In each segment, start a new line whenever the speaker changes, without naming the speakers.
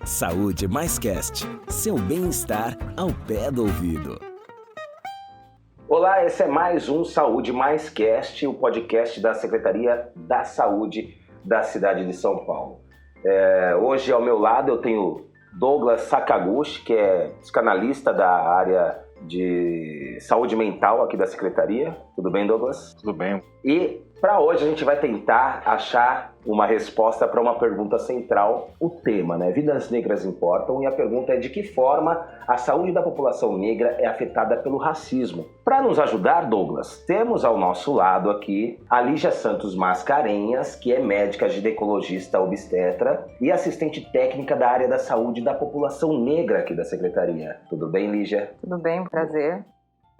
Saúde Mais Cast, seu bem-estar ao pé do ouvido.
Olá, esse é mais um Saúde Mais Cast, o podcast da Secretaria da Saúde da cidade de São Paulo. Hoje ao meu lado eu tenho Douglas Sakaguchi, que é psicanalista da área de saúde mental aqui da Secretaria. Tudo bem, Douglas?
Tudo bem.
E para hoje a gente vai tentar achar uma resposta para uma pergunta central, o tema, né? Vidas negras importam, e a pergunta é de que forma a saúde da população negra é afetada pelo racismo. Para nos ajudar, Douglas, temos ao nosso lado aqui a Lígia Santos Mascarenhas, que é médica ginecologista obstetra e assistente técnica da área da saúde da população negra aqui da Secretaria. Tudo bem, Lígia?
Tudo bem, prazer.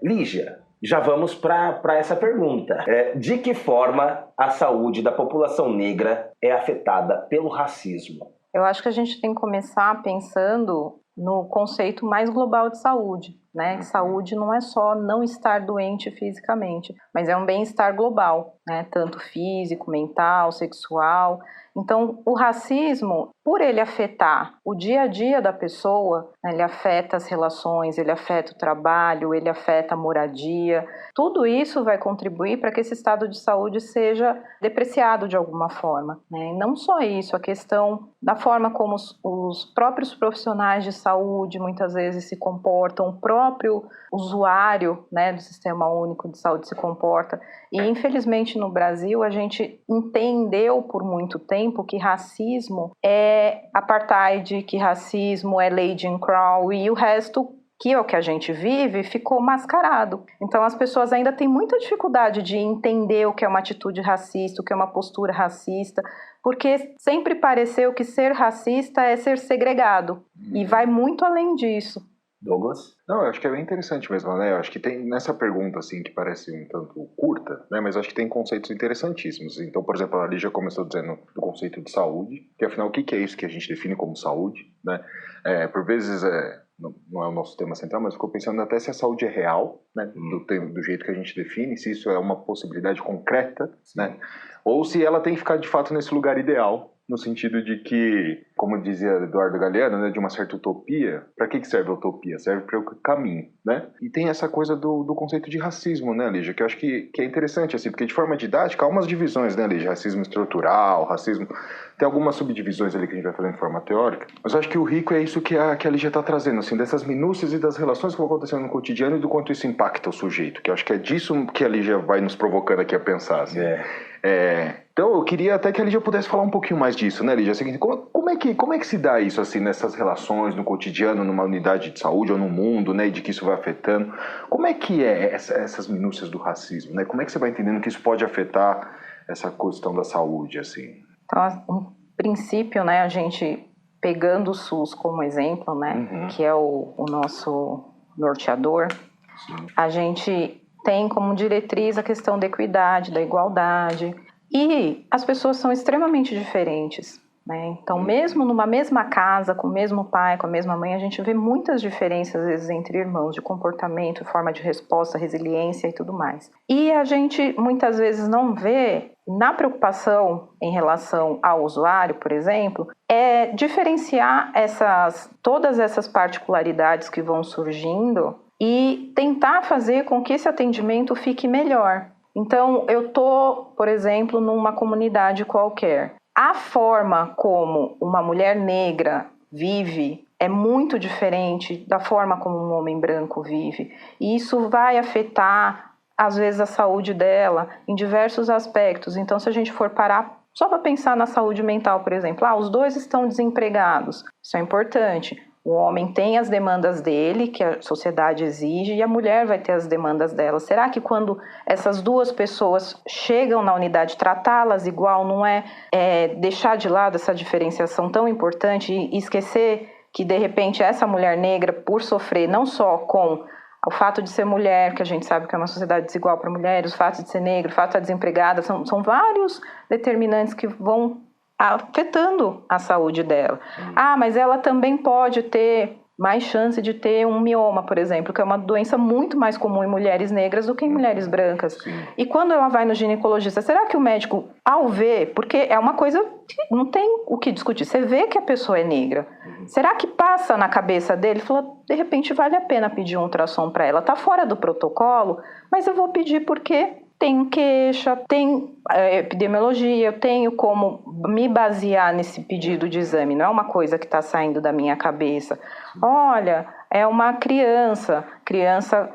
Lígia, já vamos para essa pergunta. De que forma a saúde da população negra é afetada pelo racismo?
Eu acho que a gente tem que começar pensando no conceito mais global de saúde, né? Saúde não é só não estar doente fisicamente, mas é um bem-estar global, né? Tanto físico, mental, sexual. Então, o racismo, por ele afetar o dia a dia da pessoa, né, ele afeta as relações, ele afeta o trabalho, ele afeta a moradia. Tudo isso vai contribuir para que esse estado de saúde seja depreciado de alguma forma, né? E não só isso, a questão da forma como os próprios profissionais de saúde muitas vezes se comportam, o próprio usuário, né, do Sistema Único de Saúde se comporta. E, infelizmente, no Brasil, a gente entendeu por muito tempo que racismo é apartheid, que racismo é lei Jim Crow, e o resto, que é o que a gente vive, ficou mascarado. Então, as pessoas ainda têm muita dificuldade de entender o que é uma atitude racista, o que é uma postura racista, porque sempre pareceu que ser racista é ser segregado, e vai muito além disso.
Douglas?
Não, eu acho que é bem interessante mesmo, né? Eu acho que tem nessa pergunta, assim, que parece um tanto curta, né? Mas eu acho que tem conceitos interessantíssimos. Então, por exemplo, a Lígia começou dizendo do conceito de saúde, que afinal, o que é isso que a gente define como saúde, né? Por vezes, não é o nosso tema central, mas ficou pensando até se a saúde é real, né? Do jeito que a gente define, se isso é uma possibilidade concreta, né? Ou se ela tem que ficar, de fato, nesse lugar ideal, no sentido de que, como dizia Eduardo Galeano, né, de uma certa utopia. Para que serve a utopia? Serve para o caminho, né? E tem essa coisa do conceito de racismo, né, Lígia, que eu acho que é interessante, assim, porque de forma didática há umas divisões, né, Lígia? Racismo estrutural, racismo... Tem algumas subdivisões ali que a gente vai fazer de forma teórica, mas eu acho que o rico é isso que a Lígia está trazendo, assim, dessas minúcias e das relações que vão acontecendo no cotidiano e do quanto isso impacta o sujeito, que eu acho que é disso que a Lígia vai nos provocando aqui a pensar, assim. Então, eu queria até que a Lígia pudesse falar um pouquinho mais disso, né, Lígia? Assim, como é que se dá isso, assim, nessas relações, no cotidiano, numa unidade de saúde ou no mundo, né, e de que isso vai afetando? Como é que essas minúcias do racismo, né? Como é que você vai entendendo que isso pode afetar essa questão da saúde, assim?
Então, no princípio, né, a gente, pegando o SUS como exemplo, né, que é o nosso norteador, a gente tem como diretriz a questão da equidade, da igualdade, e as pessoas são extremamente diferentes, né? Então, mesmo numa mesma casa, com o mesmo pai, com a mesma mãe, a gente vê muitas diferenças, às vezes, entre irmãos, de comportamento, forma de resposta, resiliência e tudo mais. E a gente, muitas vezes, não vê, na preocupação em relação ao usuário, por exemplo, é diferenciar todas essas particularidades que vão surgindo e tentar fazer com que esse atendimento fique melhor. Então, eu estou, por exemplo, numa comunidade qualquer. A forma como uma mulher negra vive é muito diferente da forma como um homem branco vive. E isso vai afetar, às vezes, a saúde dela em diversos aspectos. Então, se a gente for parar só para pensar na saúde mental, por exemplo, os dois estão desempregados. Isso é importante. O homem tem as demandas dele, que a sociedade exige, e a mulher vai ter as demandas dela. Será que quando essas duas pessoas chegam na unidade, tratá-las igual não é deixar de lado essa diferenciação tão importante e esquecer que, de repente, essa mulher negra, por sofrer não só com o fato de ser mulher, que a gente sabe que é uma sociedade desigual para mulheres, o fato de ser negra, o fato de estar desempregada, são vários determinantes que vão afetando a saúde dela. Mas ela também pode ter mais chance de ter um mioma, por exemplo, que é uma doença muito mais comum em mulheres negras do que em mulheres brancas.
Sim.
E quando ela vai no ginecologista, será que o médico, ao ver, porque é uma coisa que não tem o que discutir, você vê que a pessoa é negra, será que passa na cabeça dele? Falou, de repente vale a pena pedir um ultrassom para ela, tá fora do protocolo, mas eu vou pedir porque tem queixa, tem epidemiologia, eu tenho como me basear nesse pedido de exame, não é uma coisa que está saindo da minha cabeça. Olha, é uma criança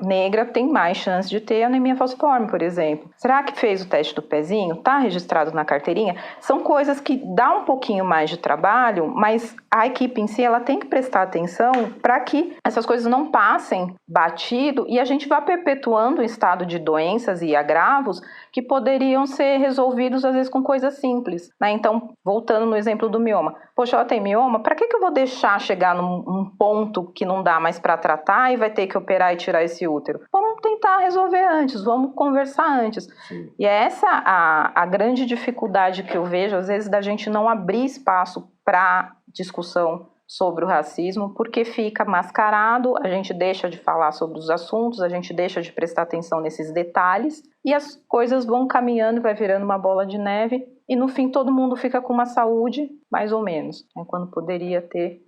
negra tem mais chance de ter anemia falciforme, por exemplo. Será que fez o teste do pezinho? Está registrado na carteirinha? São coisas que dá um pouquinho mais de trabalho, mas a equipe em si ela tem que prestar atenção para que essas coisas não passem batido e a gente vá perpetuando um estado de doenças e agravos que poderiam ser resolvidos às vezes com coisas simples, né? Então, voltando no exemplo do mioma. Poxa, ela tem mioma, para que eu vou deixar chegar num ponto que não dá mais para tratar e vai ter que operar e tirar esse útero? Vamos tentar resolver antes, vamos conversar antes. Sim. E é essa a grande dificuldade que eu vejo, às vezes, da gente não abrir espaço para discussão sobre o racismo, porque fica mascarado, a gente deixa de falar sobre os assuntos, a gente deixa de prestar atenção nesses detalhes, e as coisas vão caminhando, vai virando uma bola de neve, e no fim todo mundo fica com uma saúde, mais ou menos, né, quando poderia ter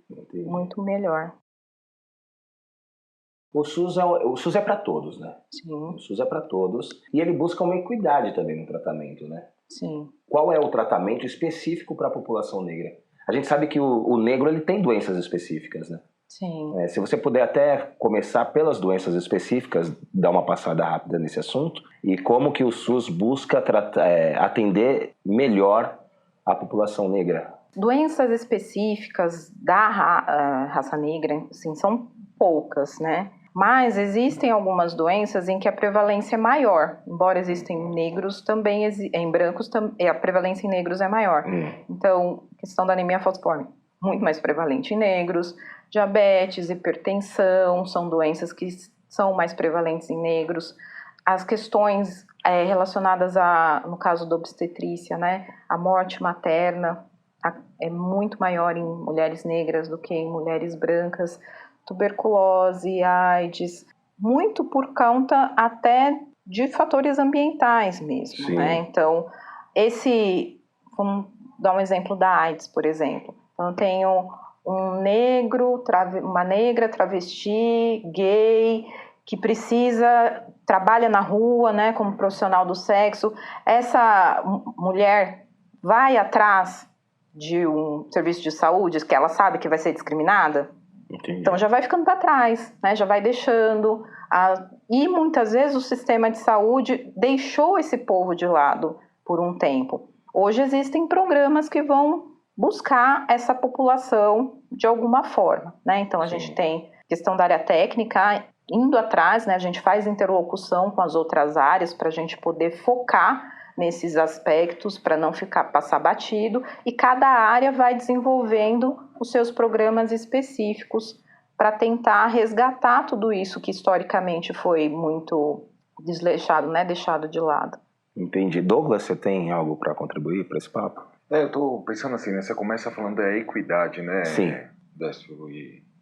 muito melhor.
O SUS é para todos, né?
Sim.
O SUS é para todos, e ele busca uma equidade também no tratamento, né?
Sim.
Qual é o tratamento específico para a população negra? A gente sabe que o negro ele tem doenças específicas, né?
Sim.
Se você puder até começar pelas doenças específicas, dar uma passada rápida nesse assunto, e como que o SUS busca atender melhor a população negra.
Doenças específicas da raça negra, assim, são poucas, né? Mas existem algumas doenças em que a prevalência é maior. Embora existem negros, também em brancos, a prevalência em negros é maior. Então, a questão da anemia falciforme, muito mais prevalente em negros. Diabetes, hipertensão, são doenças que são mais prevalentes em negros. As questões relacionadas no caso da obstetrícia, né? A morte materna é muito maior em mulheres negras do que em mulheres brancas. Tuberculose, AIDS, muito por conta até de fatores ambientais mesmo,
Sim.
né? Então, vamos dar um exemplo da AIDS, por exemplo. Então, eu tenho um negro, uma negra, travesti, gay, que trabalha na rua, né, como profissional do sexo. Essa mulher vai atrás de um serviço de saúde que ela sabe que vai ser discriminada?
Entendi.
Então já vai ficando para trás, né? Já vai deixando. E muitas vezes o sistema de saúde deixou esse povo de lado por um tempo. Hoje existem programas que vão buscar essa população de alguma forma, né? Então a gente tem questão da área técnica indo atrás, né? A gente faz interlocução com as outras áreas para a gente poder focar nesses aspectos para não passar batido, e cada área vai desenvolvendo os seus programas específicos para tentar resgatar tudo isso que historicamente foi muito desleixado, né, deixado de lado.
Entendi. Douglas, você tem algo para contribuir para esse papo?
Eu estou pensando assim, né, você começa falando da equidade, né?
Sim.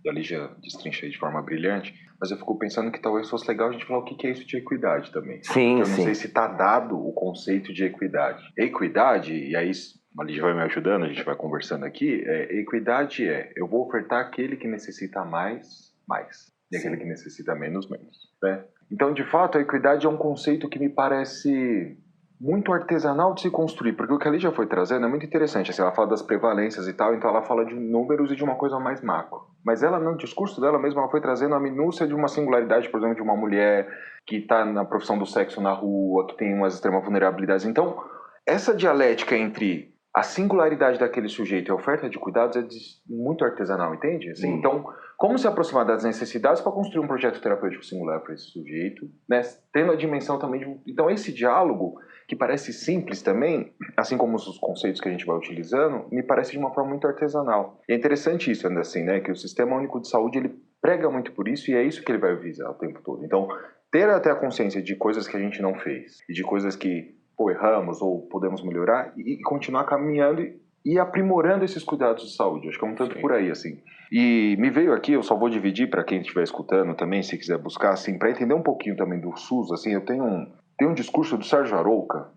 E a Lígia destrincha aí de forma brilhante, mas eu fico pensando que talvez fosse legal a gente falar o que é isso de equidade também.
Sim,
eu não sei se está dado o conceito de equidade. Equidade, e aí a Lígia vai me ajudando, a gente vai conversando aqui, equidade eu vou ofertar aquele que necessita mais, e aquele que necessita menos, né? Então, de fato, a equidade é um conceito que me parece muito artesanal de se construir, porque o que a Lígia foi trazendo é muito interessante, assim, ela fala das prevalências e tal, então ela fala de números e de uma coisa mais macro, mas ela, no discurso dela mesma, ela foi trazendo a minúcia de uma singularidade, por exemplo, de uma mulher que está na profissão do sexo na rua, que tem umas extremas vulnerabilidades. Então, essa dialética entre a singularidade daquele sujeito e a oferta de cuidados é muito artesanal, entende? Assim, então, como se aproximar das necessidades para construir um projeto terapêutico singular para esse sujeito, né? Tendo a dimensão também Então, esse diálogo, que parece simples também, assim como os conceitos que a gente vai utilizando, me parece de uma forma muito artesanal. E é interessante isso, assim, né? Que o Sistema Único de Saúde, ele prega muito por isso, e é isso que ele vai visar o tempo todo. Então, ter até a consciência de coisas que a gente não fez, e de coisas que erramos ou podemos melhorar, e continuar caminhando e aprimorando esses cuidados de saúde. Acho que é um tanto por aí, assim. E me veio aqui, eu só vou dividir para quem estiver escutando também, se quiser buscar, assim, para entender um pouquinho também do SUS, assim, eu tenho um discurso do Sérgio Arouca,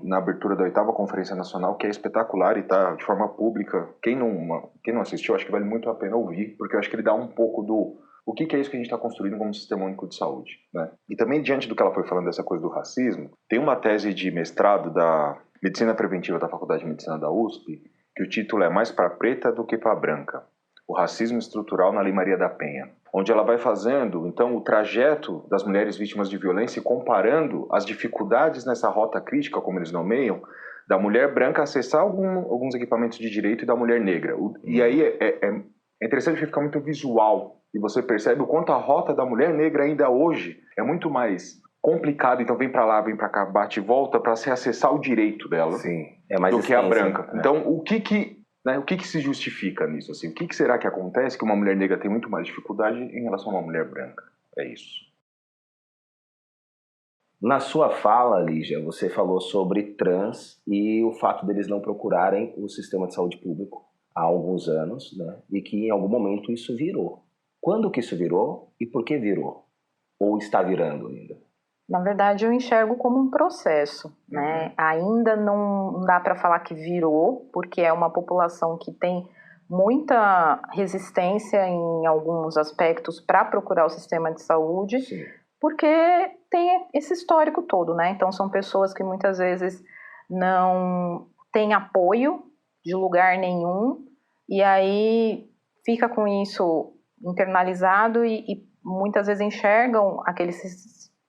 na abertura da 8ª Conferência Nacional, que é espetacular e está de forma pública. Quem não assistiu, acho que vale muito a pena ouvir, porque eu acho que ele dá um pouco do... O que é isso que a gente está construindo como sistema único de saúde, né? E também, diante do que ela foi falando dessa coisa do racismo, tem uma tese de mestrado da Medicina Preventiva da Faculdade de Medicina da USP, que o título é Mais para Preta do que para Branca. O racismo estrutural na Lei Maria da Penha, onde ela vai fazendo, então, o trajeto das mulheres vítimas de violência e comparando as dificuldades nessa rota crítica, como eles nomeiam, da mulher branca acessar alguns equipamentos de direito e da mulher negra. E aí é interessante porque fica muito visual, e você percebe o quanto a rota da mulher negra ainda hoje é muito mais complicado, então vem para lá, vem para cá, bate e volta para se acessar o direito dela.
Sim, é mais
do que a branca.
Né?
Então, o que se justifica nisso? Assim? O que será que acontece que uma mulher negra tem muito mais dificuldade em relação a uma mulher branca? É isso.
Na sua fala, Lígia, você falou sobre trans e o fato deles não procurarem o sistema de saúde público há alguns anos, né? E que em algum momento isso virou. Quando que isso virou e por que virou? Ou está virando ainda?
Na verdade, eu enxergo como um processo, né? Ainda não dá para falar que virou, porque é uma população que tem muita resistência em alguns aspectos para procurar o sistema de saúde,
Sim.
Porque tem esse histórico todo, né? Então, são pessoas que muitas vezes não têm apoio de lugar nenhum, e aí fica com isso internalizado e muitas vezes enxergam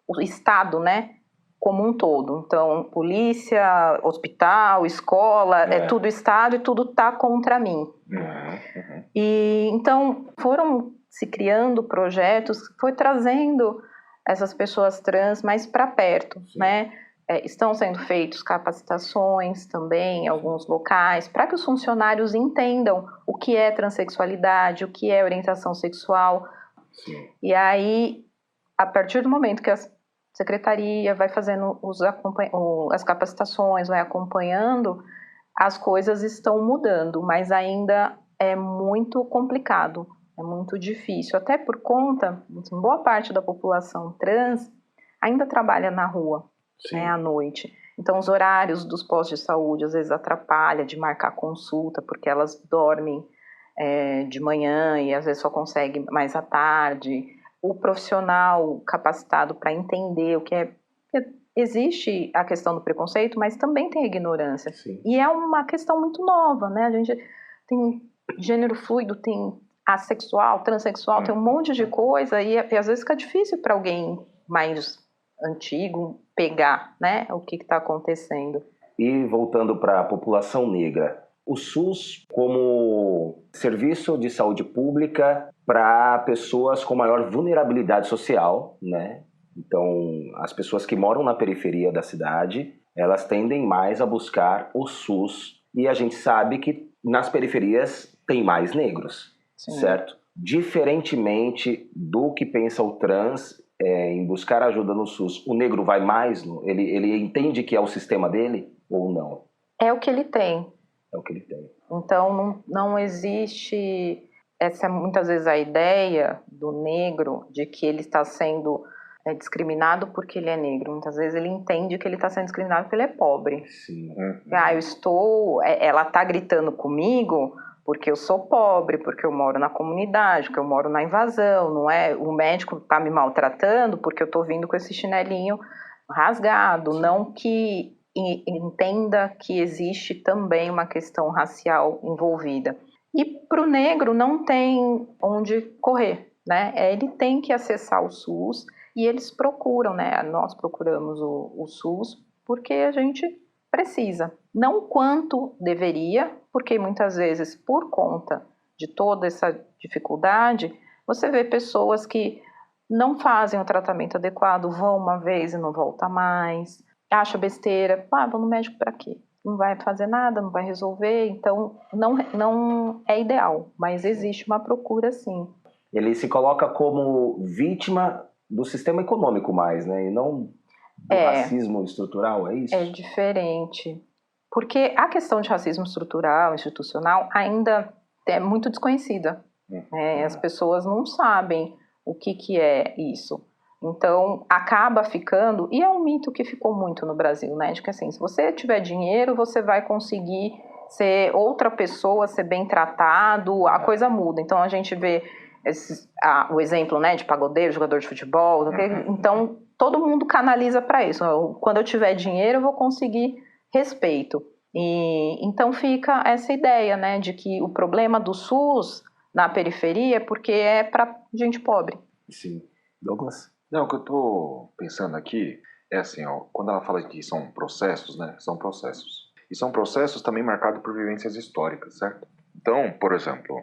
o Estado, né, como um todo. Então, polícia, hospital, escola, é tudo Estado e tudo tá contra mim. E então foram se criando projetos, foi trazendo essas pessoas trans mais para perto, né? Estão sendo feitas capacitações também em alguns locais para que os funcionários entendam o que é transexualidade, o que é orientação sexual.
Sim.
E aí, a partir do momento que a secretaria vai fazendo as capacitações, vai acompanhando, as coisas estão mudando, mas ainda é muito complicado, é muito difícil, até por conta, assim, boa parte da população trans ainda trabalha na rua, né, à noite. Então, os horários dos postos de saúde às vezes atrapalham de marcar consulta, porque elas dormem de manhã e às vezes só conseguem mais à tarde. O profissional capacitado para entender o que é... Existe a questão do preconceito, mas também tem a ignorância.
Sim.
E é uma questão muito nova, né? A gente tem gênero fluido, tem assexual, transexual, tem um monte de coisa e às vezes fica difícil para alguém mais antigo pegar, né, o que está acontecendo.
E voltando para a população negra, o SUS como serviço de saúde pública para pessoas com maior vulnerabilidade social, né? Então, as pessoas que moram na periferia da cidade, elas tendem mais a buscar o SUS. E a gente sabe que nas periferias tem mais negros, certo? Diferentemente do que pensa o trans em buscar ajuda no SUS, o negro vai mais? Ele entende que é o sistema dele ou não?
É o que ele tem.
É o que ele tem.
Então, não existe muitas vezes a ideia do negro de que ele está sendo discriminado porque ele é negro. Muitas vezes ele entende que ele está sendo discriminado porque ele é pobre.
Sim.
Ela está gritando comigo porque eu sou pobre, porque eu moro na comunidade, porque eu moro na invasão, não é? O médico está me maltratando porque eu estou vindo com esse chinelinho rasgado. Sim. Não que entenda que existe também uma questão racial envolvida. E para o negro não tem onde correr, né? Ele tem que acessar o SUS e eles procuram, né? Nós procuramos o SUS porque a gente precisa. Não quanto deveria, porque muitas vezes, por conta de toda essa dificuldade, você vê pessoas que não fazem o tratamento adequado, vão uma vez e não volta mais, acha besteira, vou no médico para quê? Não vai fazer nada, não vai resolver, então não é ideal, mas existe uma procura sim.
Ele se coloca como vítima do sistema econômico mais, né? E não do racismo estrutural, é isso?
É diferente. Porque a questão de racismo estrutural, institucional, ainda é muito desconhecida. As pessoas não sabem o que é isso. Então, acaba ficando, e é um mito que ficou muito no Brasil, né? De que assim, se você tiver dinheiro, você vai conseguir ser outra pessoa, ser bem tratado, a coisa muda. Então, a gente vê o exemplo, né, de pagodeiro, jogador de futebol, então todo mundo canaliza para isso. Quando eu tiver dinheiro, eu vou conseguir respeito. E então fica essa ideia, né, de que o problema do SUS na periferia é porque é para gente pobre.
Sim. Douglas?
Não, o que eu estou pensando aqui é assim, ó, quando ela fala que são processos, né, são processos. E são processos também marcados por vivências históricas, certo? Então, por exemplo,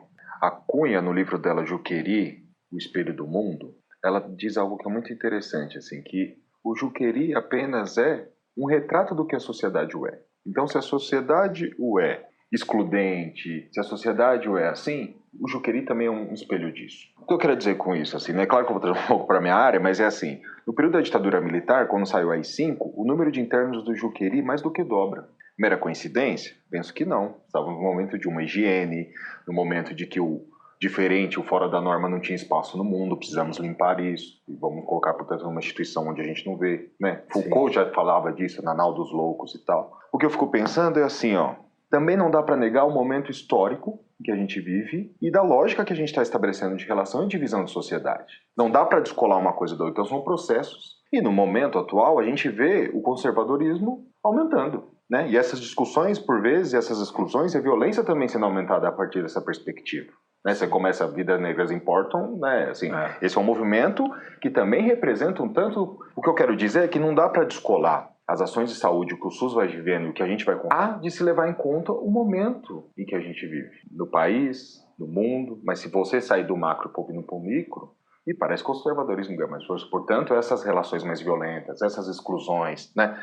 a Cunha, no livro dela, Juqueri, O Espelho do Mundo, ela diz algo que é muito interessante, assim, que o Juqueri apenas é um retrato do que a sociedade o é. Então, se a sociedade o é excludente, se a sociedade o é assim, o Juqueri também é um espelho disso. O que eu quero dizer com isso? Assim, né? Claro que eu vou trazer um pouco para a minha área, mas é assim, no período da ditadura militar, quando saiu a AI-5, o número de internos do Juqueri mais do que dobra. Mera coincidência? Penso que não. Estava no momento de uma higiene, no momento de que o diferente, o fora da norma não tinha espaço no mundo, precisamos limpar isso, e vamos colocar, portanto, numa instituição onde a gente não vê, né? Foucault já falava disso, na Nau dos Loucos e tal. O que eu fico pensando é assim, ó, também não dá para negar o momento histórico que a gente vive e da lógica que a gente está estabelecendo de relação e divisão de sociedade. Não dá para descolar uma coisa da outra, então são processos. E no momento atual, a gente vê o conservadorismo aumentando, né? E essas discussões, por vezes, essas exclusões e a violência também sendo aumentada a partir dessa perspectiva. Né? Você começa a Vidas Negras Importam, né? Assim, esse é um movimento que também representa um tanto... O que eu quero dizer é que não dá para descolar as ações de saúde que o SUS vai vivendo e o que a gente vai contar, de se levar em conta o momento em que a gente vive. No país, no mundo, mas se você sair do macro e ir para o micro, e parece que o conservadorismo ganha mais força. Portanto, essas relações mais violentas, essas exclusões, né?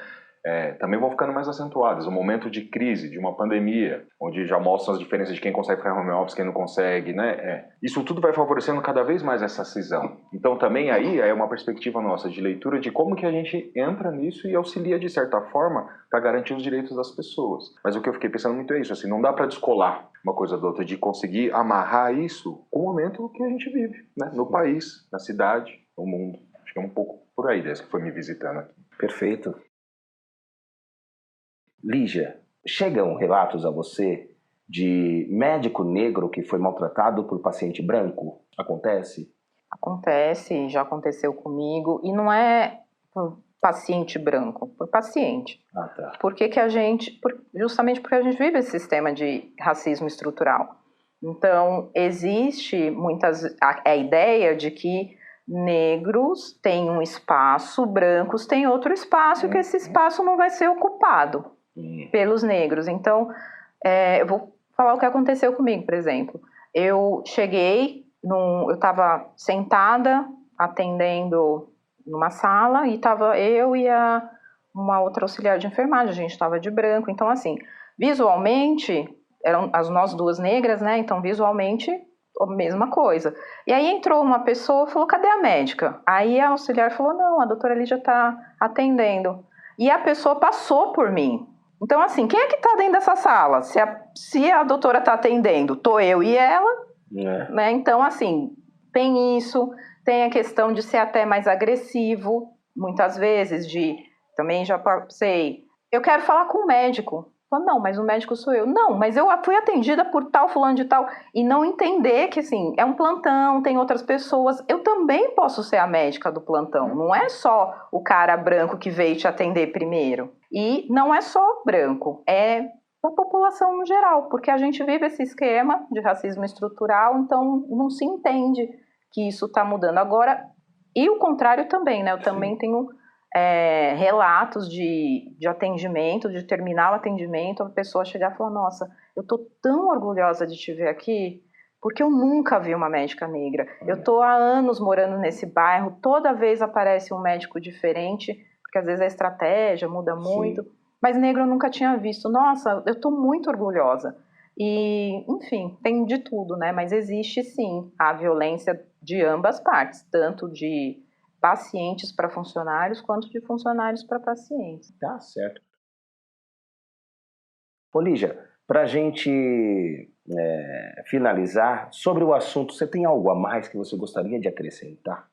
Também vão ficando mais acentuadas. Um momento de crise, de uma pandemia, onde já mostram as diferenças de quem consegue ficar home office, quem não consegue, né? Isso tudo vai favorecendo cada vez mais essa cisão. Então também aí é uma perspectiva nossa de leitura de como que a gente entra nisso e auxilia de certa forma para garantir os direitos das pessoas. Mas o que eu fiquei pensando muito é isso, assim, não dá para descolar uma coisa da outra, de conseguir amarrar isso com o momento que a gente vive, né? No país, na cidade, no mundo. Acho que é um pouco por aí, desde que foi me visitando aqui.
Perfeito. Lígia, chegam relatos a você de médico negro que foi maltratado por paciente branco? Acontece?
Acontece, já aconteceu comigo, e não é por paciente branco, por paciente.
Ah, tá.
Justamente porque a gente vive esse sistema de racismo estrutural. Então, existe a ideia de que negros têm um espaço, brancos têm outro espaço, e que esse espaço não vai ser ocupado pelos negros. Então, eu vou falar o que aconteceu comigo, por exemplo. Eu cheguei, eu estava sentada atendendo numa sala e estava eu e uma outra auxiliar de enfermagem, a gente estava de branco. Então, assim, visualmente, eram nós duas negras, né? Então, visualmente, a mesma coisa. E aí entrou uma pessoa e falou, cadê a médica? Aí a auxiliar falou, não, a doutora Lígia está atendendo. E a pessoa passou por mim. Então, assim, quem é que está dentro dessa sala? Se a doutora está atendendo, tô eu e ela, né? Então, assim, tem isso, tem a questão de ser até mais agressivo, muitas vezes, também já passei, eu quero falar com o médico. Não, mas o médico sou eu. Não, mas eu fui atendida por tal, fulano de tal, e não entender que, assim, é um plantão, tem outras pessoas, eu também posso ser a médica do plantão, não é só o cara branco que veio te atender primeiro. E não é só branco, é a população no geral, porque a gente vive esse esquema de racismo estrutural, então não se entende que isso está mudando agora, e o contrário também, né? Eu também tenho relatos de atendimento, de terminar o atendimento, a pessoa chegar e falar, nossa, eu tô tão orgulhosa de te ver aqui, porque eu nunca vi uma médica negra. Eu tô há anos morando nesse bairro, toda vez aparece um médico diferente, porque às vezes a estratégia muda muito, mas negro eu nunca tinha visto. Nossa, eu tô muito orgulhosa. E, enfim, tem de tudo, né? Mas existe sim a violência de ambas partes, tanto de pacientes para funcionários, quanto de funcionários para pacientes.
Tá certo. Ô Lígia, para a gente finalizar, sobre o assunto, você tem algo a mais que você gostaria de acrescentar?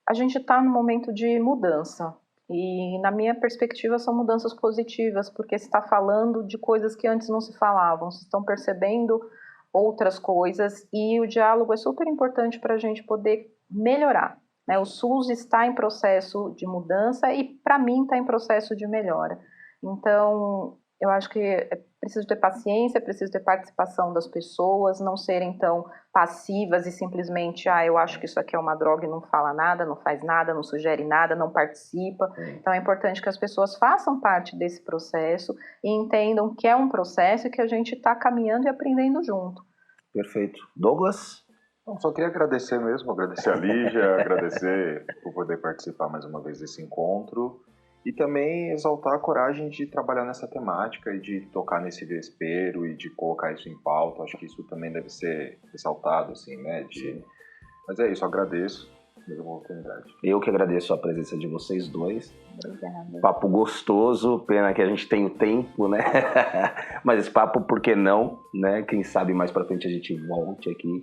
A gente está num momento de mudança. E, na minha perspectiva, são mudanças positivas, porque se está falando de coisas que antes não se falavam, se estão percebendo outras coisas, e o diálogo é super importante para a gente poder melhorar, né? O SUS está em processo de mudança e, para mim, está em processo de melhora. Então, eu acho que é preciso ter paciência, é preciso ter participação das pessoas, não serem tão passivas e simplesmente, eu acho que isso aqui é uma droga e não fala nada, não faz nada, não sugere nada, não participa. Então é importante que as pessoas façam parte desse processo e entendam que é um processo e que a gente está caminhando e aprendendo junto.
Perfeito. Douglas?
Não, só queria agradecer mesmo, agradecer a Lígia, agradecer por poder participar mais uma vez desse encontro. E também exaltar a coragem de trabalhar nessa temática e de tocar nesse vespeiro e de colocar isso em pauta. Acho que isso também deve ser ressaltado, assim, né? Mas é isso, agradeço pela oportunidade.
Eu que agradeço a presença de vocês dois.
Obrigada.
Papo gostoso, pena que a gente tem o tempo, né? Mas esse papo, por que não, né? Quem sabe mais pra frente a gente volte aqui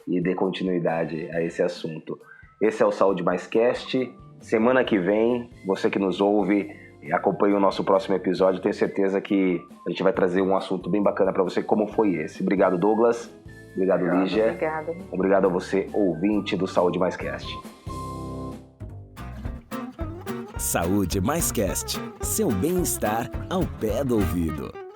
e dê continuidade a esse assunto. Esse é o Saúde Mais Cast. Semana que vem, você que nos ouve e acompanha o nosso próximo episódio, tenho certeza que a gente vai trazer um assunto bem bacana para você, como foi esse. Obrigado, Douglas. Obrigado, Lígia.
Obrigada.
Obrigado a você, ouvinte do Saúde Mais Cast.
Saúde Mais Cast. Seu bem-estar ao pé do ouvido.